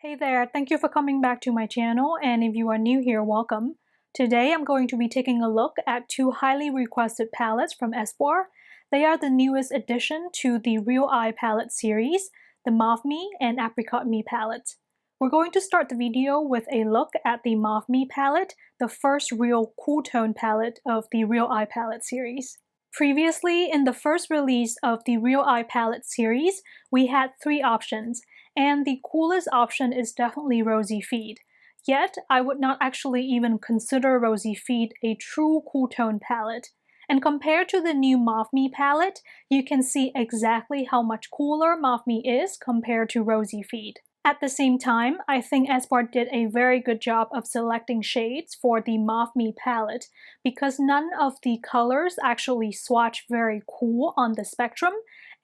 Hey there, thank you for coming back to my channel, and if you are new here, welcome. Today I'm going to be taking a look at two highly requested palettes from Espoir. They are the newest addition to the Real Eye palette series, the Mauve Me and Apricot Me palettes. We're going to start the video with a look at the Mauve Me palette, the first real cool tone palette of the Real Eye palette series. Previously, in the first release of the Real Eye palette series, we had three options, and the coolest option is definitely Rosy Feed. Yet, I would not actually even consider Rosy Feed a true cool tone palette. And compared to the new Mauve Me palette, you can see exactly how much cooler Mauve Me is compared to Rosy Feed. At the same time, I think Espoir did a very good job of selecting shades for the Mauve Me palette because none of the colors actually swatch very cool on the spectrum,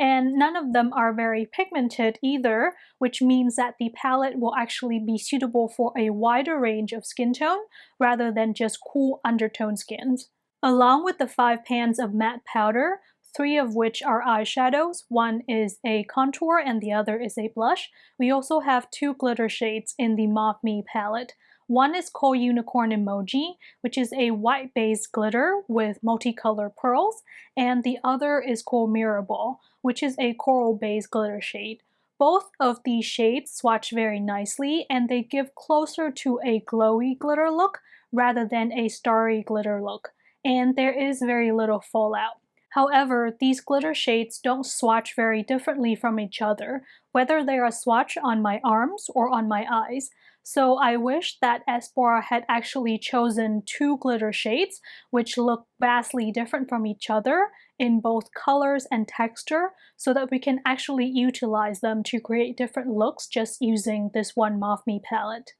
and none of them are very pigmented either, which means that the palette will actually be suitable for a wider range of skin tone rather than just cool undertone skins. Along with the 5 pans of matte powder, 3 of which are eyeshadows, one is a contour and the other is a blush, we also have 2 glitter shades in the Mauve Me palette. One is 𝐃𝐢𝐬𝐜𝐸𝐸, which is a white-based glitter with multicolored pearls, and the other is 𝐃𝐢𝐬𝐜𝐸𝐸, which is a coral-based glitter shade. Both of these shades swatch very nicely, and they give closer to a glowy glitter look rather than a starry glitter look, and there is very little fallout. However, these glitter shades don't swatch very differently from each other, whether they are swatched on my arms or on my eyes. So I wish that Espoir had actually chosen 2 glitter shades, which look vastly different from each other in both colors and texture, so that we can actually utilize them to create different looks just using this one Mauve Me palette.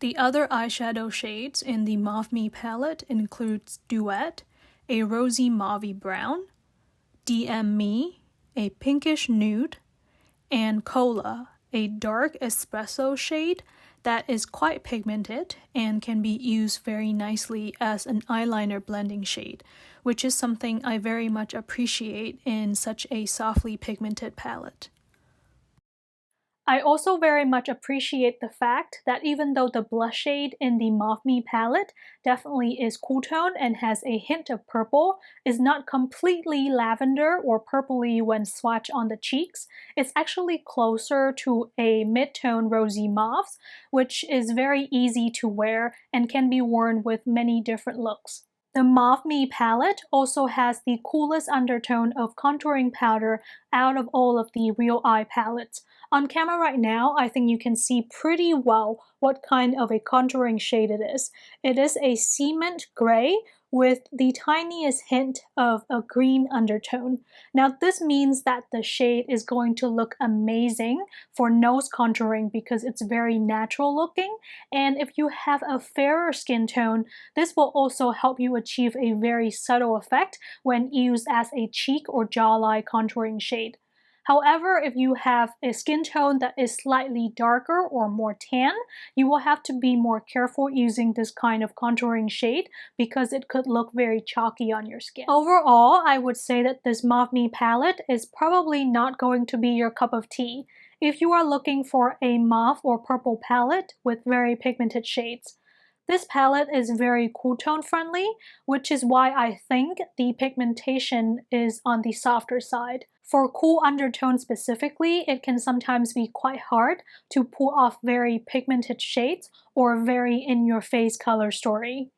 The other eyeshadow shades in the Mauve Me palette includes Duet, a rosy mauve brown, DM Me, a pinkish nude, and 𝐃𝐢𝐬𝐜𝐸, a dark espresso shade that is quite pigmented and can be used very nicely as an eyeliner blending shade, which is something I very much appreciate in such a softly pigmented palette. I also very much appreciate the fact that even though the blush shade in the Mauve Me palette definitely is cool tone and has a hint of purple, is not completely lavender or purpley when swatched on the cheeks. It's actually closer to a mid-tone rosy mauve, which is very easy to wear and can be worn with many different looks. The Mauve Me palette also has the coolest undertone of contouring powder out of all of the Real Eye palettes. On camera right now, I think you can see pretty well what kind of a contouring shade it is. It is a cement gray with the tiniest hint of a green undertone. Now this means that the shade is going to look amazing for nose contouring because it's very natural looking, and if you have a fairer skin tone, this will also help you achieve a very subtle effect when used as a cheek or jawline contouring shade. However, if you have a skin tone that is slightly darker or more tan, you will have to be more careful using this kind of contouring shade because it could look very chalky on your skin. Overall, I would say that this Mauve Me palette is probably not going to be your cup of tea if you are looking for a mauve or purple palette with very pigmented shades. This palette is very cool tone friendly, which is why I think the pigmentation is on the softer side. For cool undertone specifically, it can sometimes be quite hard to pull off very pigmented shades or very in-your-face color story.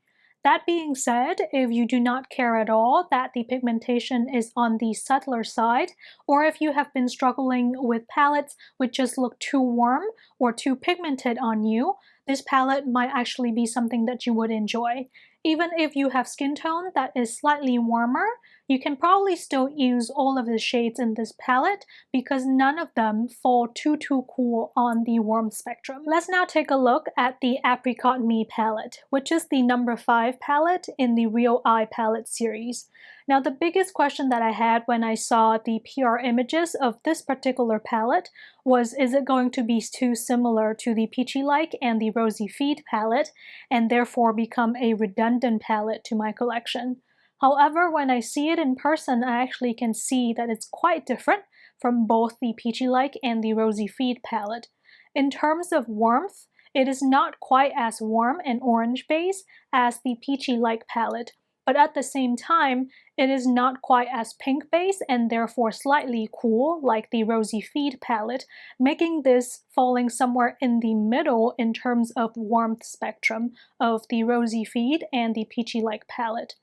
That being said, if you do not care at all that the pigmentation is on the subtler side, or if you have been struggling with palettes which just look too warm or too pigmented on you, this palette might actually be something that you would enjoy. Even if you have skin tone that is slightly warmer, you can probably still use all of the shades in this palette because none of them fall too cool on the warm spectrum. Let's now take a look at the Apricot Me palette, which is the number 5 palette in the Real Eye palette series. Now the biggest question that I had when I saw the PR images of this particular palette was, is it going to be too similar to the 𝐃𝐢𝐬𝐸𝐸 and the Rosy Feed palette and therefore become a redundant palette to my collection? However, when I see it in person, I actually can see that it's quite different from both the 𝐃𝐢𝐬𝐸𝐸 and the Rosy Feed palette. In terms of warmth, it is not quite as warm and orange base as the 𝐃𝐢𝐬𝐥𝐚𝐢𝐸 palette, but at the same time, it is not quite as pink base and therefore slightly cool like the Rosy Feed palette, making this falling somewhere in the middle in terms of warmth spectrum of the Rosy Feed and the 𝐃𝐢𝐬𝐥𝐚𝐢𝐸 palette.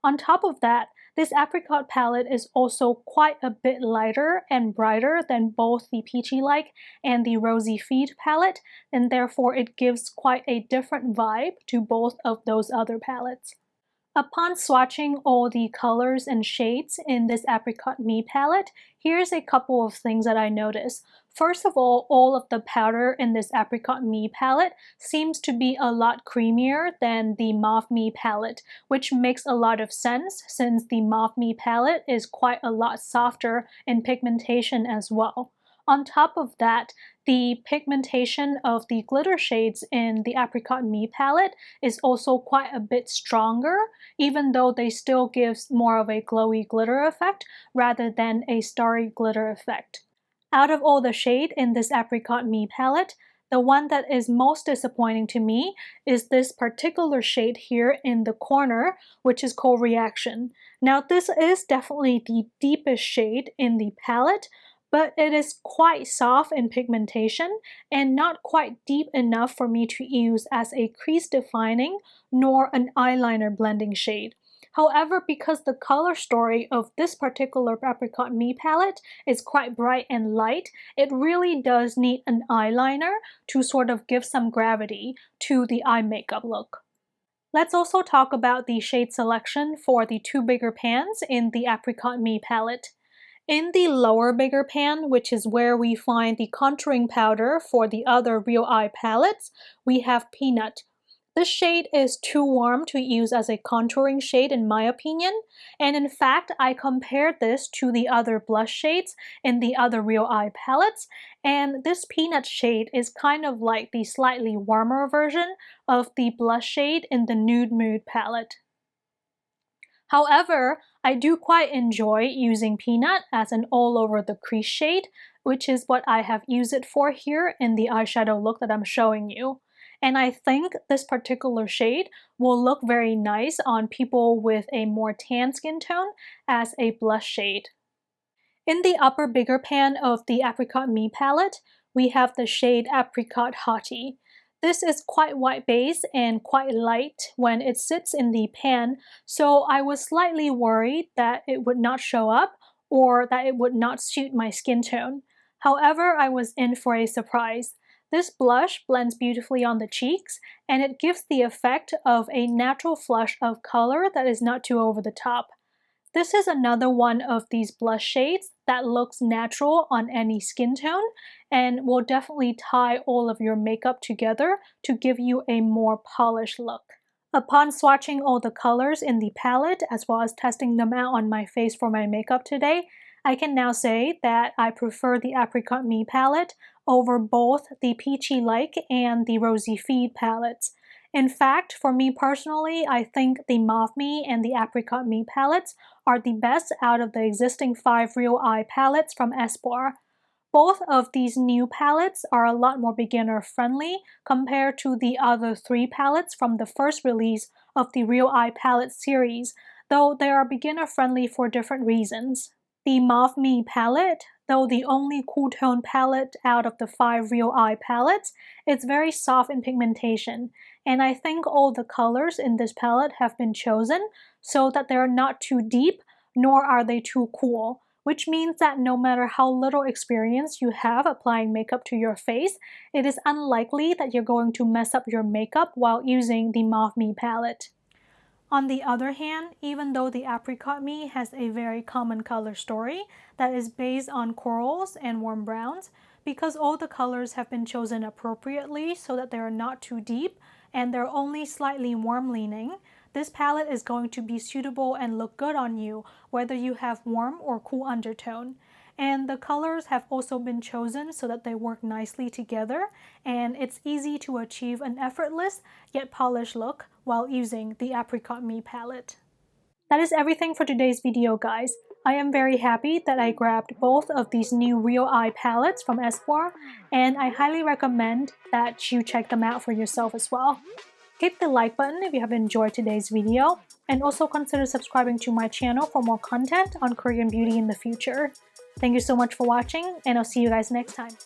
On top of that, this Apricot palette is also quite a bit lighter and brighter than both the 𝐃𝐢𝐬𝐿𝐥 and the Rosy Feed palette, and therefore it gives quite a different vibe to both of those other palettes. Upon swatching all the colors and shades in this Apricot 𝐚𝐸 palette, here's a couple of things that I noticed. First of all of the powder in this Apricot 𝐚𝐸 palette seems to be a lot creamier than the Mauve 𝐚𝐸 palette, which makes a lot of sense since the Mauve 𝐚𝐸 palette is quite a lot softer in pigmentation as well. On top of that, the pigmentation of the glitter shades in the Apricot 𝐚𝐸 palette is also quite a bit stronger, even though they still give more of a glowy glitter effect rather than a starry glitter effect. Out of all the shade in this Apricot 𝐚𝐸 palette, the one that is most disappointing to me is this particular shade here in the corner, which is called Reaction. Now this is definitely the deepest shade in the palette, but it is quite soft in pigmentation and not quite deep enough for me to use as a crease defining nor an eyeliner blending shade. However, because the color story of this particular Apricot 𝐚𝐸 palette is quite bright and light, it really does need an eyeliner to sort of give some gravity to the eye makeup look. Let's also talk about the shade selection for the two bigger pans in the Apricot 𝐚𝐸 palette. In the lower bigger pan, which is where we find the contouring powder for the other Real Eye palettes, we have Peanut. This shade is too warm to use as a contouring shade in my opinion, and in fact I compared this to the other blush shades in the other Real Eye palettes, and this Peanut shade is kind of like the slightly warmer version of the blush shade in the Nude Mood palette. However, I do quite enjoy using Peanut as an all over the crease shade, which is what I have used it for here in the eyeshadow look that I'm showing you. And I think this particular shade will look very nice on people with a more tan skin tone as a blush shade. In the upper bigger pan of the Apricot 𝐚𝐸 palette, we have the shade Apricot Hottie. This is quite white base and quite light when it sits in the pan, so I was slightly worried that it would not show up or that it would not suit my skin tone. However, I was in for a surprise. This blush blends beautifully on the cheeks, and it gives the effect of a natural flush of color that is not too over the top. This is another one of these blush shades that looks natural on any skin tone and will definitely tie all of your makeup together to give you a more polished look. Upon swatching all the colors in the palette as well as testing them out on my face for my makeup today, I can now say that I prefer the Apricot 𝐚𝐸 palette over both the 𝐃𝐢𝐬𝐿𝐥 and the Rosy Feed palettes. In fact, for me personally, I think the Mauve 𝐚𝐸 and the Apricot 𝐚𝐸 palettes are the best out of the existing 5 Real Eye palettes from Espoir. Both of these new palettes are a lot more beginner friendly compared to the other 3 palettes from the first release of the Real Eye palette series, though they are beginner friendly for different reasons. The Mauve 𝐚𝐸 palette, though the only cool tone palette out of the 5 Real Eye palettes, is very soft in pigmentation, and I think all the colors in this palette have been chosen so that they're not too deep, nor are they too cool, which means that no matter how little experience you have applying makeup to your face, it is unlikely that you're going to mess up your makeup while using the Mauve 𝐚𝐸 palette. On the other hand, even though the Apricot 𝐚𝐸 has a very common color story that is based on corals and warm browns, because all the colors have been chosen appropriately so that they are not too deep and they're only slightly warm leaning, this palette is going to be suitable and look good on you whether you have warm or cool undertone. And the colors have also been chosen so that they work nicely together, and it's easy to achieve an effortless yet polished look while using the Apricot 𝐚𝐸 palette. That is everything for today's video, guys. I am very happy that I grabbed both of these new Real Eye palettes from Espoir, and I highly recommend that you check them out for yourself as well. Hit the like button if you have enjoyed today's video, and also consider subscribing to my channel for more content on Korean beauty in the future. Thank you so much for watching, and I'll see you guys next time.